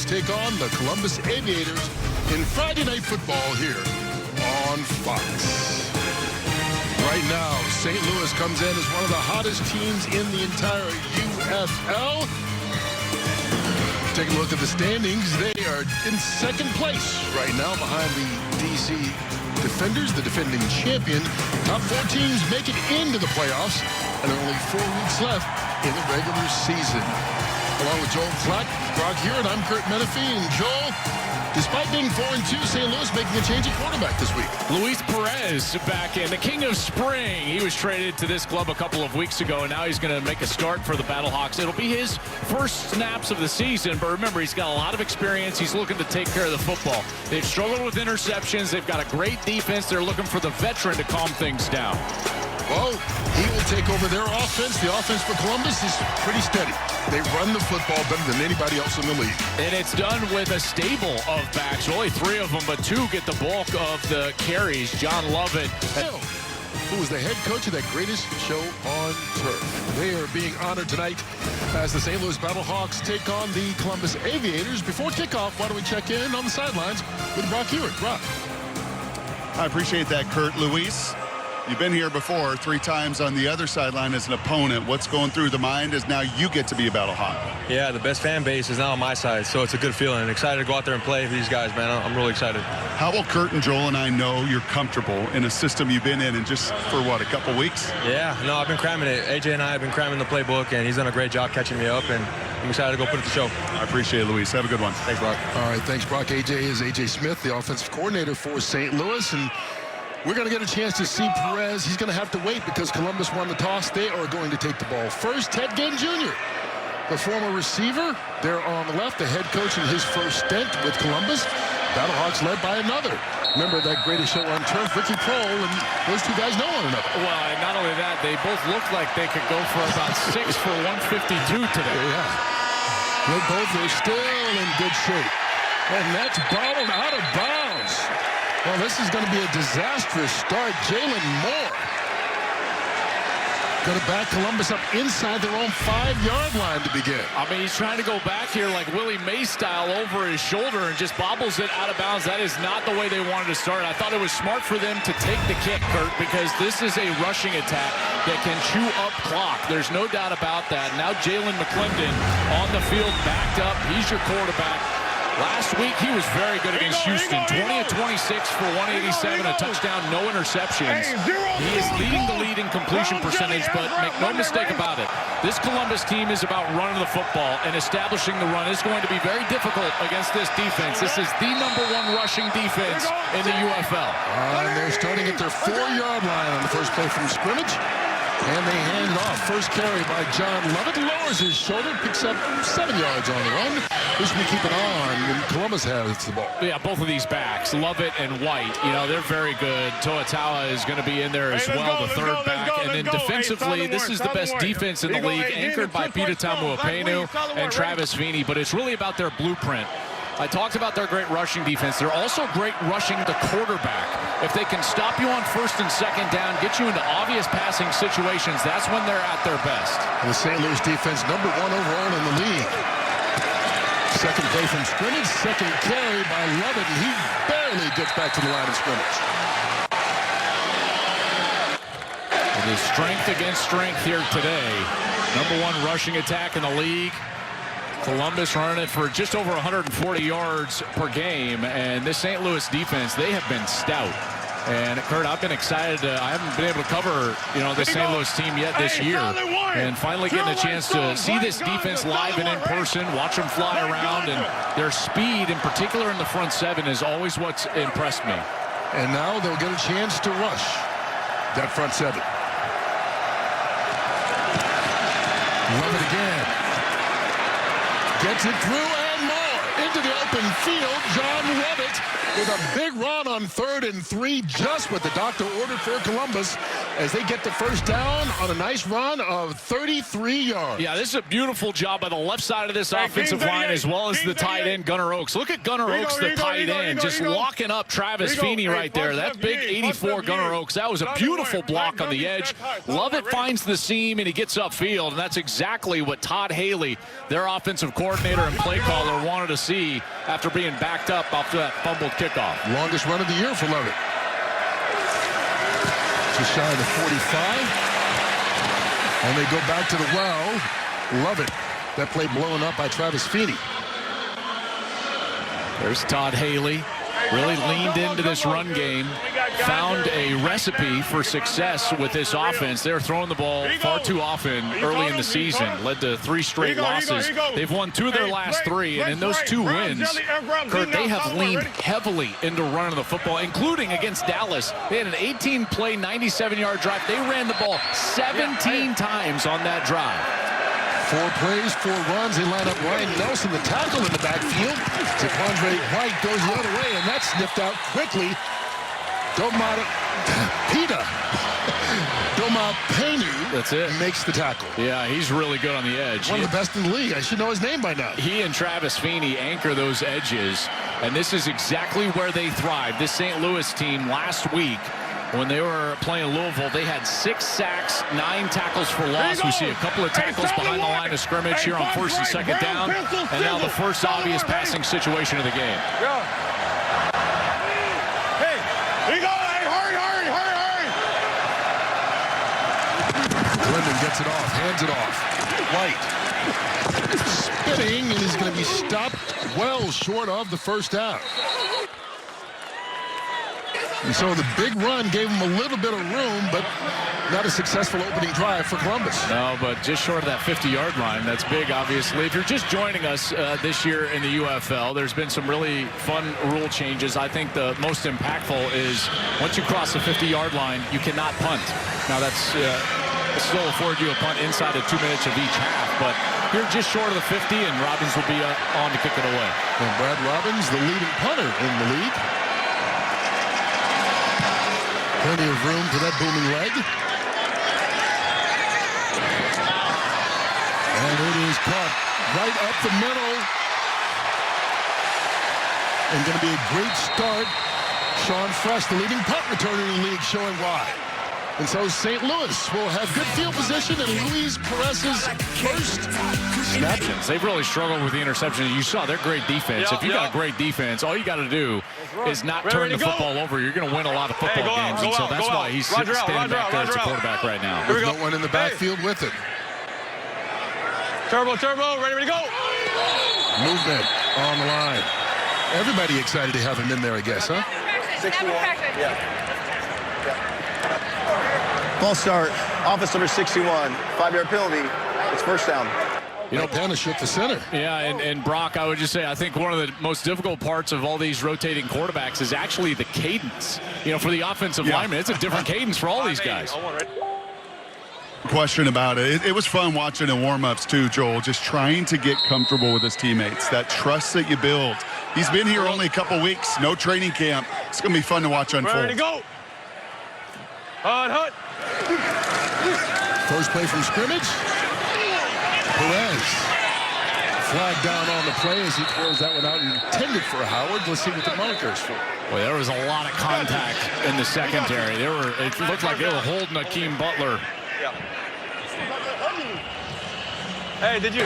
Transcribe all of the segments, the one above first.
Battlehawks take on the Columbus Aviators in Friday Night Football here on Fox. Right now, St. Louis comes in as one of the hottest teams in the entire UFL. Take a look at the standings. They are in second place right now behind the DC Defenders, the defending champion. Top 4 teams make it into the playoffs, and there are only 4 weeks left in the regular season. Along with Joel Flack, Brock Hewitt, I'm Kurt Menefee. And Joel, despite being 4-2, St. Louis making a change at quarterback this week. Luis Perez back in, the king of spring. He was traded to this club a couple of weeks ago, and now he's going to make a start for the BattleHawks. It'll be his first snaps of the season, but remember, he's got a lot of experience. He's looking to take care of the football. They've struggled with interceptions. They've got a great defense. They're looking for the veteran to calm things down. Well, he will take over their offense. The offense for Columbus is pretty steady. They run the football better than anybody else in the league. And it's done with a stable of backs. Only 3 of them, but 2 get the bulk of the carries. John Lovett, who was the head coach of that greatest show on turf. They are being honored tonight as the St. Louis Battlehawks take on the Columbus Aviators. Before kickoff, why don't we check in on the sidelines with Brock Hewitt. Brock. I appreciate that, Kurt. Luis, you've been here before 3 times on the other sideline as an opponent. What's going through the mind is now you get to be a Battlehawk. Yeah, the best fan base is now on my side, so it's a good feeling. Excited to go out there and play for these guys, man. I'm really excited. How will Kurt and Joel and I know you're comfortable in a system you've been in just for, what, a couple weeks? Yeah, no, I've been cramming it. AJ and I have been cramming the playbook, and he's done a great job catching me up, and I'm excited to go put it to show. I appreciate it, Luis. Have a good one. Thanks, Brock. All right, thanks, Brock. AJ is AJ Smith, the offensive coordinator for St. Louis, and we're going to get a chance to see Perez. He's going to have to wait because Columbus won the toss. They are going to take the ball first. Ted Ginn Jr., the former receiver, there on the left, the head coach in his first stint with Columbus. Battlehawks led by another. Remember that greatest show on turf, Ricky Prohl, and those 2 guys know one another. Well, and not only that, they both look like they could go for about 6 for 152 today. Yeah. They both are still in good shape. And that's bobbled out of bounds. Well, this is going to be a disastrous start. Jalen Moore going to back Columbus up inside their own 5-yard line to begin. I mean, he's trying to go back here like Willie Mays style over his shoulder and just bobbles it out of bounds. That is not the way they wanted to start. I thought it was smart for them to take the kick, Kurt, because this is a rushing attack that can chew up clock. There's no doubt about that. Now Jalen McClendon on the field, backed up. He's your quarterback. Last week, he was very good against Houston. 20 of 26 for 187, a touchdown, no interceptions. He is leading the lead in completion percentage, but make no mistake about it. This Columbus team is about running the football, and establishing the run is going to be very difficult against this defense. This is the #1 rushing defense in the UFL. And they're starting at their 4-yard line on the first play from scrimmage. And they hand it off. First carry by John Lovett. Lowers his shoulder, picks up 7 yards on the run. This we keep it on when Columbus has the ball. Yeah, both of these backs, Lovett and White, you know, they're very good. Toatawa is going to be in there as well, the third back. And then defensively, this is the best defense in the league, anchored by Peter Tamuapenu and Travis Feeney. But it's really about their blueprint. I talked about their great rushing defense. They're also great rushing the quarterback. If they can stop you on 1st and 2nd down, get you into obvious passing situations, that's when they're at their best. The St. Louis defense, #1 overall in the league. Second play from scrimmage, second carry by Lovett, and he barely gets back to the line of scrimmage. It is strength against strength here today. #1 rushing attack in the league. Columbus running it for just over 140 yards per game, and this St. Louis defense, they have been stout. And Kurt, I've been excited. I haven't been able to cover, this St. Louis team yet this year, and finally getting a chance to see this defense live and in person, watch them fly around, and their speed, in particular in the front 7, is always what's impressed me. And now they'll get a chance to rush that front 7. Love it again. Gets it through and more into the open field. John Lovett with a big run on 3rd and 3, just what the doctor ordered for Columbus as they get the first down on a nice run of 33 yards. Yeah, this is a beautiful job by the left side of this offensive line as well as the tight end, Gunnar Oaks. Look at Gunnar Oaks, the tight end, just locking up Travis Feeney right there. That big 84 Gunnar Oaks, that was a beautiful block on the edge. Lovett finds the seam, and he gets upfield, and that's exactly what Todd Haley, their offensive coordinator and play caller, wanted to see after being backed up after that fumbled kickoff. Longest run of the year for Lovett. Just shy of the 45. And they go back to the well. Lovett. That play blown up by Travis Feeney. There's Todd Haley. Really leaned into this run game, found a recipe for success with this offense. They're throwing the ball far too often early in the season, led to 3 straight losses. They've won 2 of their last 3, and in those 2 wins, Kurt, they have leaned heavily into running the football, including against Dallas. They had an 18-play, 97-yard drive. They ran the ball 17 times on that drive. 4 plays, 4 runs. They line up Ryan Nelson, the tackle in the backfield. Zaquandre White goes the other way, and that's sniffed out quickly. Domapenu That's it. Makes the tackle. Yeah, he's really good on the edge. One of the best in the league. I should know his name by now. He and Travis Feeney anchor those edges, and this is exactly where they thrive. This St. Louis team last week, when they were playing Louisville, they had 6 sacks, 9 tackles for loss. We see a couple of tackles behind the line of scrimmage here on 1st and 2nd down. And now the first obvious passing situation of the game. Hey, here you go. Hey, hurry. Linden gets it off, hands it off. White spinning, and he's going to be stopped well short of the first down. And so the big run gave him a little bit of room, but not a successful opening drive for Columbus. No, but just short of that 50-yard line. That's big, obviously. If you're just joining us this year in the UFL, there's been some really fun rule changes. I think the most impactful is once you cross the 50-yard line, you cannot punt. Now, that's still afford you a punt inside of 2 minutes of each half, but you're just short of the 50, and Robbins will be on to kick it away. And Brad Robbins, the leading punter in the league. Plenty of room for that booming leg. And it is caught right up the middle. And going to be a great start. Sean Fresh, the leading punt returner in the league, showing why. And so St. Louis will have good field position, and Luis Perez's first interceptions. They've really struggled with the interceptions. You saw their great defense. If you got a great defense, all you got to do is not turn the football over. You're going to win a lot of football games, and so that's why he's standing back there as the quarterback right now. There's no one in the backfield with it. Turbo, ready to go. Movement on the line. Everybody excited to have him in there, I guess, huh? 61. False start. Office number 61. 5-yard penalty. It's first down. You know, Panishuk, the center. Yeah, and Brock, I would just say, I think one of the most difficult parts of all these rotating quarterbacks is actually the cadence. You know, for the offensive lineman, it's a different cadence for all these guys. Question about it. It was fun watching in warm-ups too, Joel, just trying to get comfortable with his teammates. That trust that you build. He's been here only a couple weeks, no training camp. It's going to be fun to watch unfold. Ready to go. Hut. First play from scrimmage. Perez. Flag down on the play as he throws that one out intended for Howard. Let's see what the marker's for. Boy, there was a lot of contact in the secondary. It looked like they were holding Akeem Butler. Yeah. Hey, did you?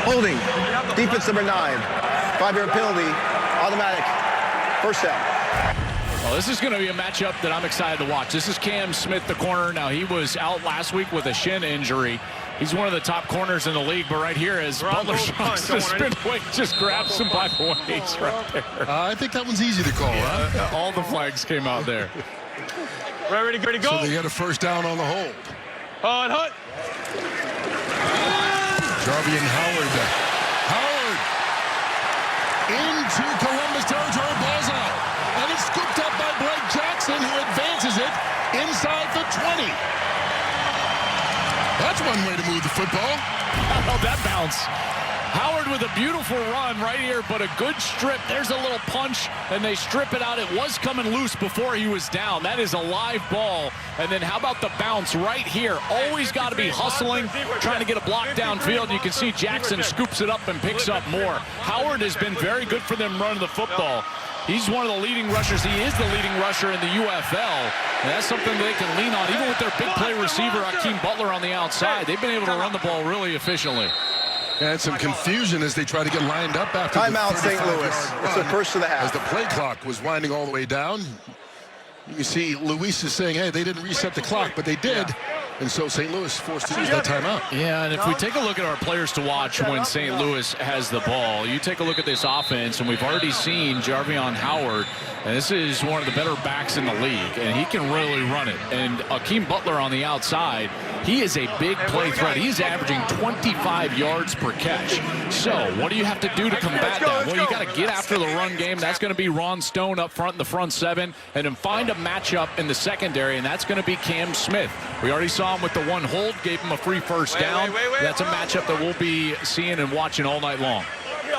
Holding. Defense number 9. 5-yard penalty. Automatic. First down. Well, this is going to be a matchup that I'm excited to watch. This is Cam Smith, the corner. Now, he was out last week with a shin injury. He's one of the top corners in the league, but right here, as Butler tries to spin away, just grabs him by the waist right there. I think that one's easy to call, huh? All the flags came out there. Ready to go. So they got a first down on the hold. Hut. Jarvie and Howard. Howard into Columbus territory, balls out. And it's scooped up by Blake Jackson, who advances it inside the 20. That's one way to move the football. Oh, that bounce. Howard with a beautiful run right here, but a good strip. There's a little punch, and they strip it out. It was coming loose before he was down. That is a live ball. And then how about the bounce right here? Always got to be hustling, trying to get a block downfield. You can see Jackson scoops it up and picks up more. Howard has been very good for them running the football. He's one of the leading rushers. He is the leading rusher in the UFL. And that's something they can lean on. Even with their big play receiver, Akeem Butler, on the outside, they've been able to run the ball really efficiently. And some confusion as they try to get lined up after Timeout, St. Louis. It's the first of the half. As the play clock was winding all the way down, you see Luis is saying, hey, they didn't reset the clock, but they did. And so St. Louis forced to use that timeout. Yeah, and if we take a look at our players to watch when St. Louis has the ball, you take a look at this offense, and we've already seen Jarvion Howard, and this is one of the better backs in the league, and he can really run it. And Akeem Butler on the outside, he is a big play threat. He's averaging 25 yards per catch. So what do you have to do to combat that? Well, you got to get after the run game. That's going to be Ron Stone up front in the front seven, and then find a matchup in the secondary, and that's going to be Cam Smith. We already saw him with the one hold, gave him a free first down. That's a matchup that we'll be seeing and watching all night long.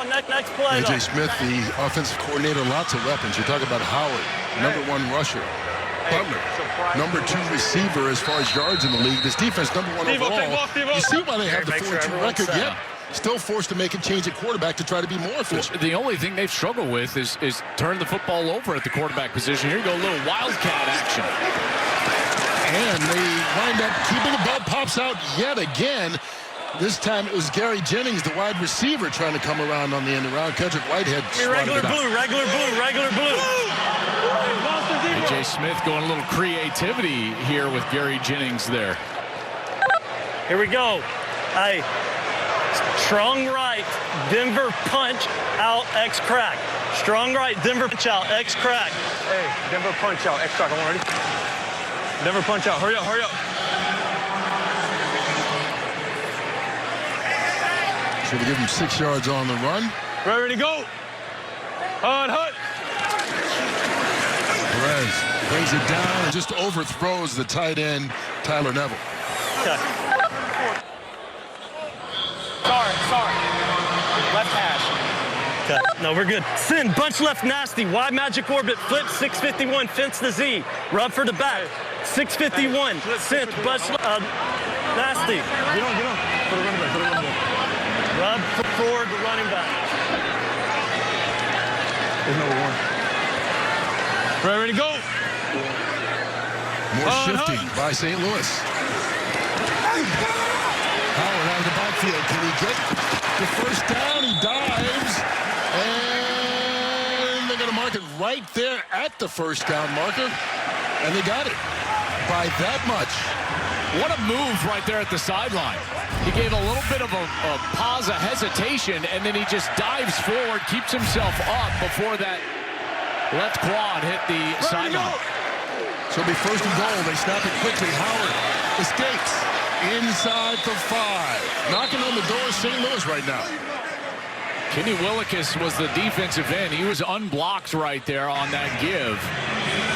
Next play. A.J. Smith, the offensive coordinator, lots of weapons. You're talking about Howard, #1 rusher. Butler, #2 receiver as far as yards in the league. This defense, #1 overall. You see why they have the 4-2 record, yet still forced to make a change at quarterback to try to be more efficient. The only thing they've struggled with is turn the football over at the quarterback position. Here you go, a little wildcat action. And they wind up keeping the ball, pops out yet again. This time it was Gary Jennings, the wide receiver, trying to come around on the end around. Kendrick Whitehead. Regular blue. A.J. Smith going a little creativity here with Gary Jennings there. Here we go. Hey, strong right, Denver punch out, X crack. Strong right, Denver punch out, X crack. Hey, Denver punch out. X crack. I'm ready. Denver punch out. Hurry up. So we give him 6 yards on the run. Ready to go. Hut. Perez brings it down and just overthrows the tight end, Tyler Neville. Okay. Sorry. Left hash. Okay. No, we're good. Sin, bunch left nasty. Wide magic orbit, flip 651, fence the Z. Rub for the back. 651. Sin, bunch nasty. Get on. For the running back. Rub forward the running back. There's #1. Ready to go. More shifting by St. Louis. Howard out of the backfield. Can he get the first down? He dives. And they're going to mark it right there at the first down marker. And they got it by that much. What a move right there at the sideline. He gave a little bit of a pause, a hesitation, and then he just dives forward, keeps himself up before that left quad hit the sideline. So it'll be first and goal. They snap it quickly. Howard escapes inside the 5. Knocking on the door of St. Louis right now. Kenny Willikis was the defensive end. He was unblocked right there on that give.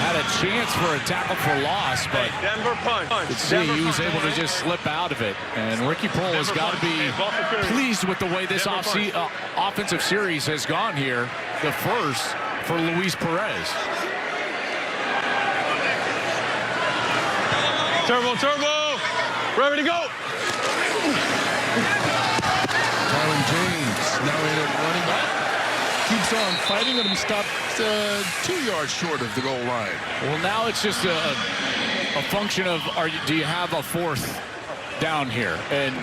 Had a chance for a tackle for loss, but Denver punch. you could see he was able to just slip out of it. And Ricky Prohl has got to be pleased with the way this offensive series has gone here. The first for Luis Perez. Turbo. Ready to go. Tyron James now in at running back. Keeps on fighting, and him stopped 2 yards short of the goal line. Well, now it's just a function of do you have a fourth down here? And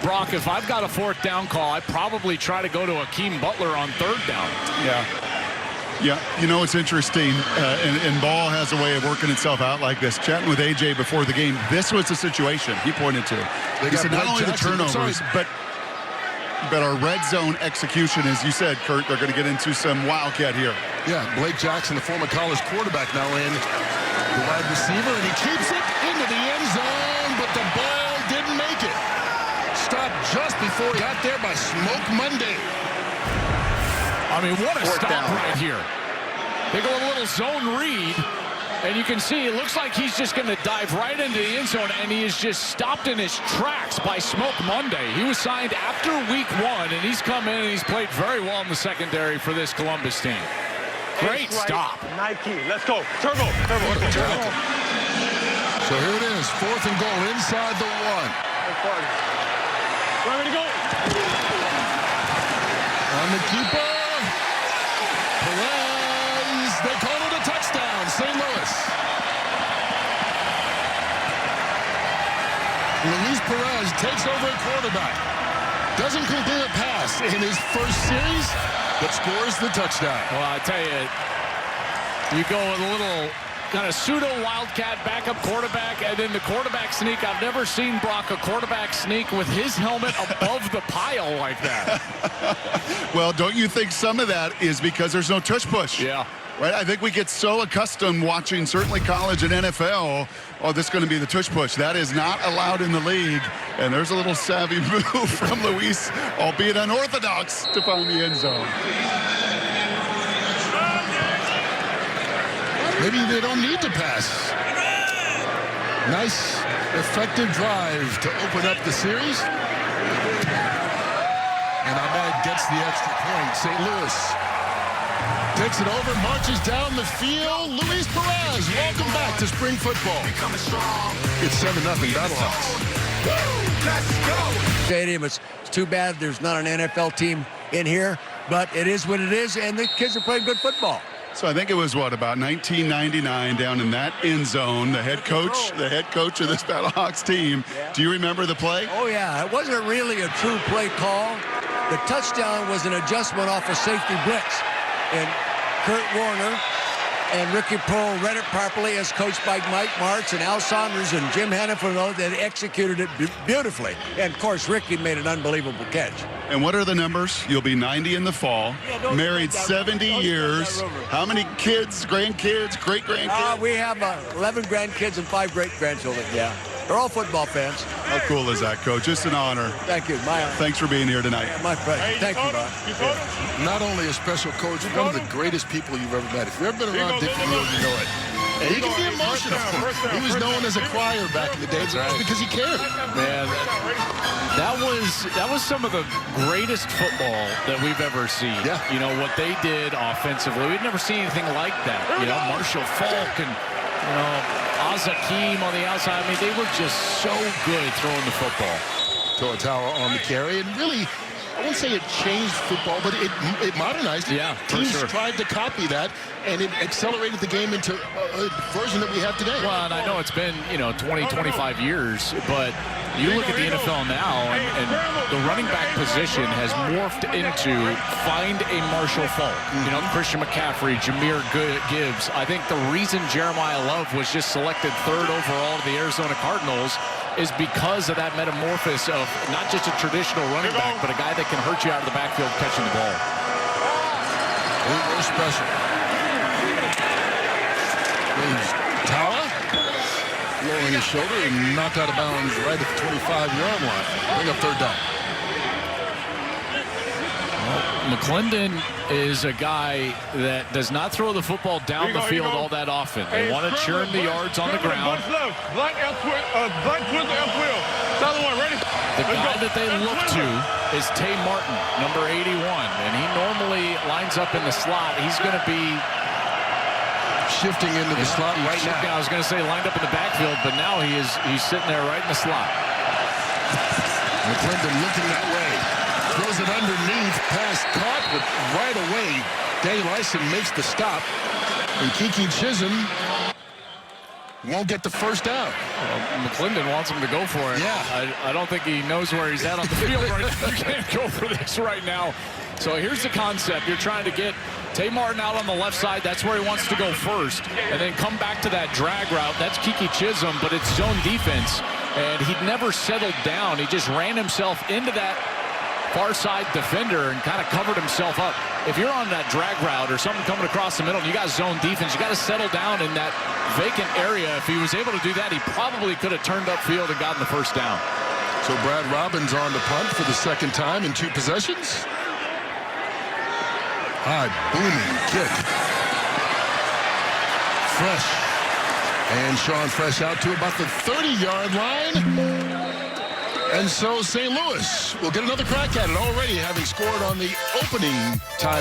Brock, if I've got a fourth down call, I probably try to go to Akeem Butler on third down. Yeah, you know, it's interesting, and ball has a way of working itself out like this. Chatting with AJ before the game, this was the situation he pointed to. He said not only the turnovers, but our red zone execution, as you said, Kurt, they're going to get into some wildcat here. Yeah, Blake Jackson, the former college quarterback, now in the wide receiver, and he keeps it into the end zone, but the ball didn't make it. Stopped just before he got there by Smoke Monday. I mean, what a Fourth stop down. right here. They go a little zone read, And you can see it looks like he's just going to dive right into the end zone, and he is just stopped in his tracks by Smoke Monday. He was signed after week 1, and he's come in and he's played very well in the secondary for this Columbus team. Great stop. Nike. Let's go. Turbo. What a tackle. So here it is, 4th and goal inside the 1. Ready to go. On the keeper. Perez. They call it a touchdown. St. Louis. Luis Perez takes over at quarterback. Doesn't complete a pass in his first series, but scores the touchdown. Well, I tell you, you go with a little kind of pseudo-wildcat backup quarterback, and then the quarterback sneak. I've never seen Brock a quarterback sneak with his helmet above the pile like that. Well, don't you think some of that is because there's no tush push? Yeah. Right? I think we get so accustomed watching certainly college and NFL. Oh, this is going to be the tush push. That is not allowed in the league. And there's a little savvy move from Luis, albeit unorthodox, to find the end zone. Maybe they don't need to pass. Nice, effective drive to open up the series. And Ahmed gets the extra point. St. Louis takes it over, marches down the field. Luis Perez, welcome back to spring football. It's 7-0 BattleHawks. Let's go! Stadium. It's too bad there's not an NFL team in here, but it is what it is, and the kids are playing good football. So I think it was, what, about 1999 down in that end zone, the head coach of this BattleHawks team. Yeah. Do you remember the play? Oh, yeah. It wasn't really a true play call. The touchdown was an adjustment off a safety blitz. And Kurt Warner and Ricky Pearl read it properly as coached by Mike Martz and Al Saunders and Jim Hannaford. They executed it beautifully. And, of course, Ricky made an unbelievable catch. And what are the numbers? You'll be 90 in the fall. Yeah, married 70 years. How many kids, grandkids, great-grandkids? We have 11 grandkids and 5 great-grandchildren, yeah. They're all football fans. How cool is that, Coach? Just an honor. Thank you. My honor. Thanks for being here tonight. Yeah, my pleasure. Hey, thank you, Bob. Not only a special coach, one of the greatest people you've ever met. If you've ever been around Dick Field, you know it. And he can be emotional. He was known as a crier back in the day because he cared. Man, that was some of the greatest football that we've ever seen. Yeah. You know, what they did offensively. We've never seen anything like that. You know, Marshall Falk and, you know, Azakim on the outside. I mean, they were just so good throwing the football. Toatawa on the carry. And really, I wouldn't say it changed football, but it modernized it. Yeah, Teams tried to copy that, and it accelerated the game into a version that we have today. Well, and I know it's been, 20, 25 years, but you look at the NFL now, and the running back position has morphed into find a Marshall Falk. You know, Christian McCaffrey, Jahmyr Gibbs. I think the reason Jeremiah Love was just selected 3rd overall to the Arizona Cardinals is because of that metamorphosis of not just a traditional running back, but a guy that can hurt you out of the backfield catching the ball. They were special. Tawa lowering his shoulder and knocked out of bounds right at the 25-yard line. Bring up 3rd down. McClendon is a guy that does not throw the football down the field all that often. They want to churn the yards on the ground. Black twist F wheel. The guy that they look to is Tay Martin, number 81, and he normally lines up in the slot. He's going to be shifting into the slot right now. I was going to say lined up in the backfield, but now he's sitting there right in the slot. McClendon looking that way. Throws it underneath, pass caught, but right away, Dave Lyson makes the stop. And Kiki Chisholm won't get the first down. Well, McClendon wants him to go for it. Yeah. I don't think he knows where he's at on the field right now. You can't go for this right now. So here's the concept. You're trying to get Tay Martin out on the left side. That's where he wants to go first. And then come back to that drag route. That's Kiki Chisholm, but it's zone defense. And he'd never settled down. He just ran himself into that far side defender and kind of covered himself up. If you're on that drag route or something coming across the middle and you got zone defense, you got to settle down in that vacant area. If he was able to do that, he probably could have turned upfield and gotten the first down. So Brad Robbins on the punt for the 2nd time in 2 possessions. High booming kick. Fresh And Sean Fresh out to about the 30-yard line. And so St. Louis will get another crack at it already, having scored on the opening time.